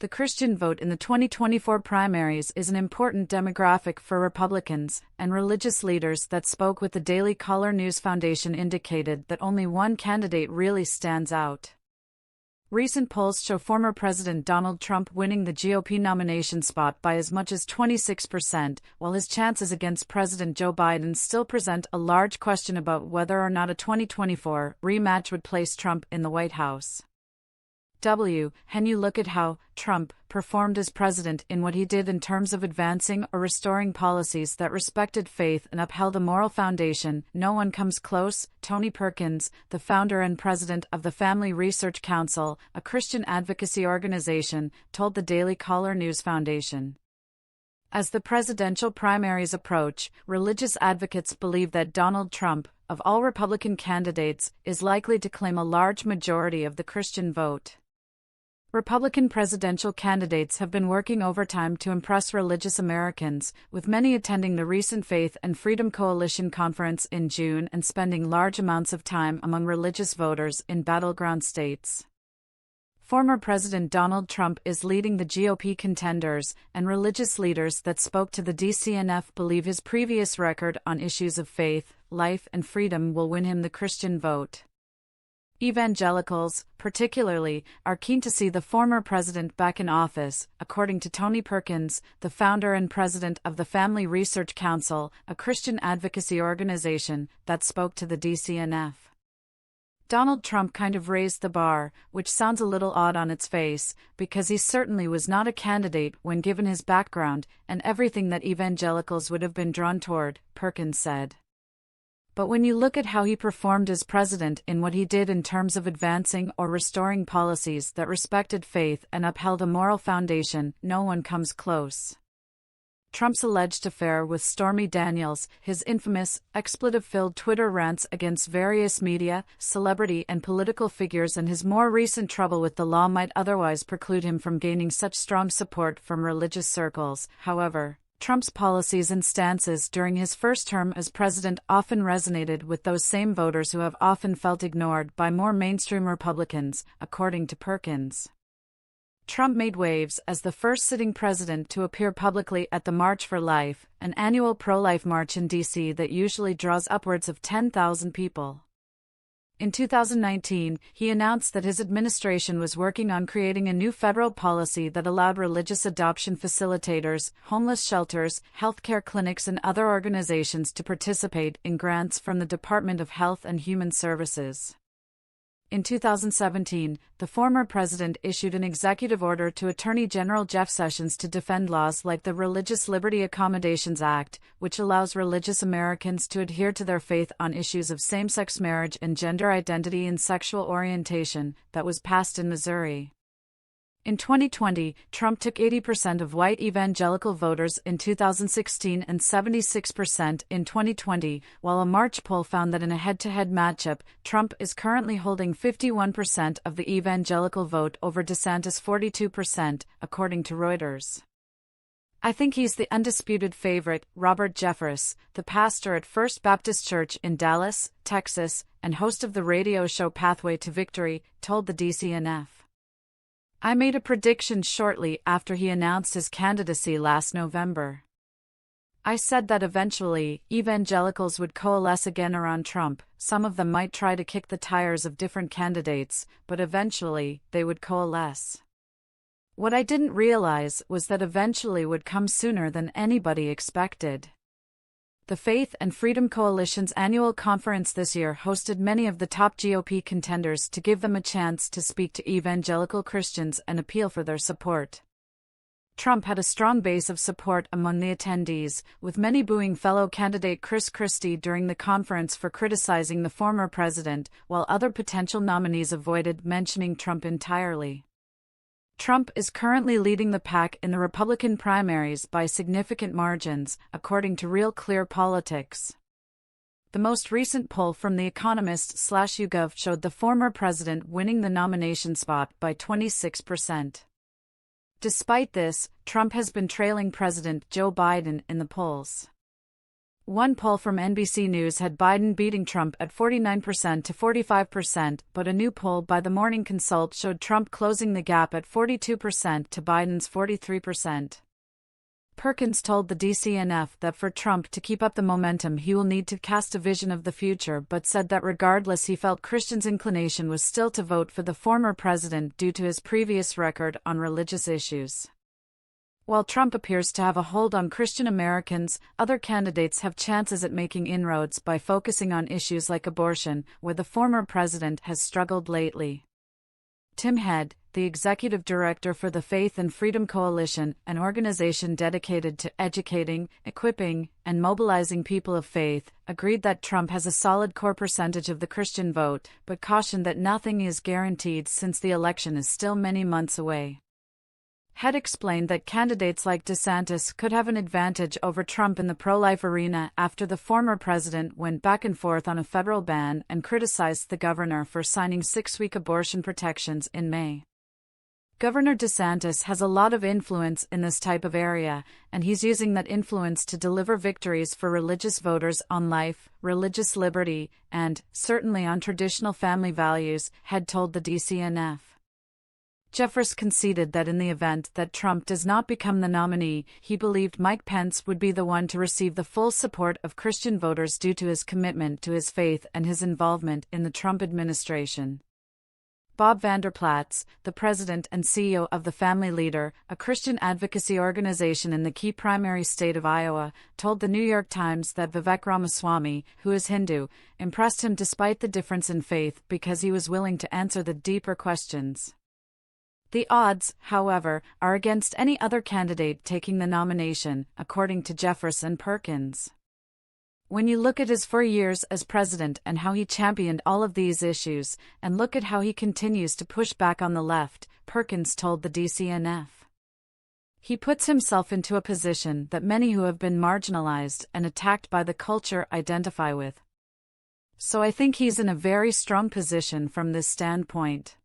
The Christian vote in the 2024 primaries is an important demographic for Republicans, and religious leaders that spoke with the Daily Caller News Foundation indicated that only one candidate really stands out. Recent polls show former President Donald Trump winning the GOP nomination spot by as much as 26%, while his chances against President Joe Biden still present a large question about whether or not a 2024 rematch would place Trump in the White House. When you look at how Trump performed as president in what he did in terms of advancing or restoring policies that respected faith and upheld a moral foundation, no one comes close. Tony Perkins, the founder and president of the Family Research Council, a Christian advocacy organization, told the Daily Caller News Foundation. As the presidential primaries approach, religious advocates believe that Donald Trump, of all Republican candidates, is likely to claim a large majority of the Christian vote. Republican presidential candidates have been working overtime to impress religious Americans, with many attending the recent Faith and Freedom Coalition conference in June and spending large amounts of time among religious voters in battleground states. Former President Donald Trump is leading the GOP contenders, and religious leaders that spoke to the DCNF believe his previous record on issues of faith, life, and freedom will win him the Christian vote. Evangelicals, particularly, are keen to see the former president back in office, according to Tony Perkins, the founder and president of the Family Research Council, a Christian advocacy organization that spoke to the DCNF. Donald Trump kind of raised the bar, which sounds a little odd on its face, because he certainly was not a candidate when given his background and everything that evangelicals would have been drawn toward, Perkins said. But when you look at how he performed as president in what he did in terms of advancing or restoring policies that respected faith and upheld a moral foundation, no one comes close. Trump's alleged affair with Stormy Daniels, his infamous, expletive-filled Twitter rants against various media, celebrity and political figures, and his more recent trouble with the law might otherwise preclude him from gaining such strong support from religious circles. However, Trump's policies and stances during his first term as president often resonated with those same voters who have often felt ignored by more mainstream Republicans, according to Perkins. Trump made waves as the first sitting president to appear publicly at the March for Life, an annual pro-life march in D.C. that usually draws upwards of 10,000 people. In 2019, he announced that his administration was working on creating a new federal policy that allowed religious adoption facilitators, homeless shelters, healthcare clinics, and other organizations to participate in grants from the Department of Health and Human Services. In 2017, the former president issued an executive order to Attorney General Jeff Sessions to defend laws like the Religious Liberty Accommodations Act, which allows religious Americans to adhere to their faith on issues of same-sex marriage and gender identity and sexual orientation, that was passed in Missouri. In 2020, Trump took 80% of white evangelical voters in 2016 and 76% in 2020, while a March poll found that in a head-to-head matchup, Trump is currently holding 51% of the evangelical vote over DeSantis' 42%, according to Reuters. I think he's the undisputed favorite, Robert Jeffress, the pastor at First Baptist Church in Dallas, Texas, and host of the radio show Pathway to Victory, told the DCNF. I made a prediction shortly after he announced his candidacy last November. I said that eventually, evangelicals would coalesce again around Trump. Some of them might try to kick the tires of different candidates, but eventually, they would coalesce. What I didn't realize was that eventually would come sooner than anybody expected. The Faith and Freedom Coalition's annual conference this year hosted many of the top GOP contenders to give them a chance to speak to evangelical Christians and appeal for their support. Trump had a strong base of support among the attendees, with many booing fellow candidate Chris Christie during the conference for criticizing the former president, while other potential nominees avoided mentioning Trump entirely. Trump is currently leading the pack in the Republican primaries by significant margins, according to Real Clear Politics. The most recent poll from The Economist/YouGov showed the former president winning the nomination spot by 26%. Despite this, Trump has been trailing President Joe Biden in the polls. One poll from NBC News had Biden beating Trump at 49% to 45%, but a new poll by the Morning Consult showed Trump closing the gap at 42% to Biden's 43%. Perkins told the DCNF that for Trump to keep up the momentum he will need to cast a vision of the future, but said that regardless he felt Christians' inclination was still to vote for the former president due to his previous record on religious issues. While Trump appears to have a hold on Christian Americans, other candidates have chances at making inroads by focusing on issues like abortion, where the former president has struggled lately. Tim Head, the executive director for the Faith and Freedom Coalition, an organization dedicated to educating, equipping, and mobilizing people of faith, agreed that Trump has a solid core percentage of the Christian vote, but cautioned that nothing is guaranteed since the election is still many months away. Head explained that candidates like DeSantis could have an advantage over Trump in the pro-life arena after the former president went back and forth on a federal ban and criticized the governor for signing 6-week abortion protections in May. Governor DeSantis has a lot of influence in this type of area, and he's using that influence to deliver victories for religious voters on life, religious liberty, and, certainly on traditional family values, Head told the DCNF. Jeffress conceded that in the event that Trump does not become the nominee, he believed Mike Pence would be the one to receive the full support of Christian voters due to his commitment to his faith and his involvement in the Trump administration. Bob Vander Plaats, the president and CEO of the Family Leader, a Christian advocacy organization in the key primary state of Iowa, told the New York Times that Vivek Ramaswamy, who is Hindu, impressed him despite the difference in faith because he was willing to answer the deeper questions. The odds, however, are against any other candidate taking the nomination, according to Jeffress and Perkins. When you look at his 4 years as president and how he championed all of these issues, and look at how he continues to push back on the left, Perkins told the DCNF. He puts himself into a position that many who have been marginalized and attacked by the culture identify with. So I think he's in a very strong position from this standpoint.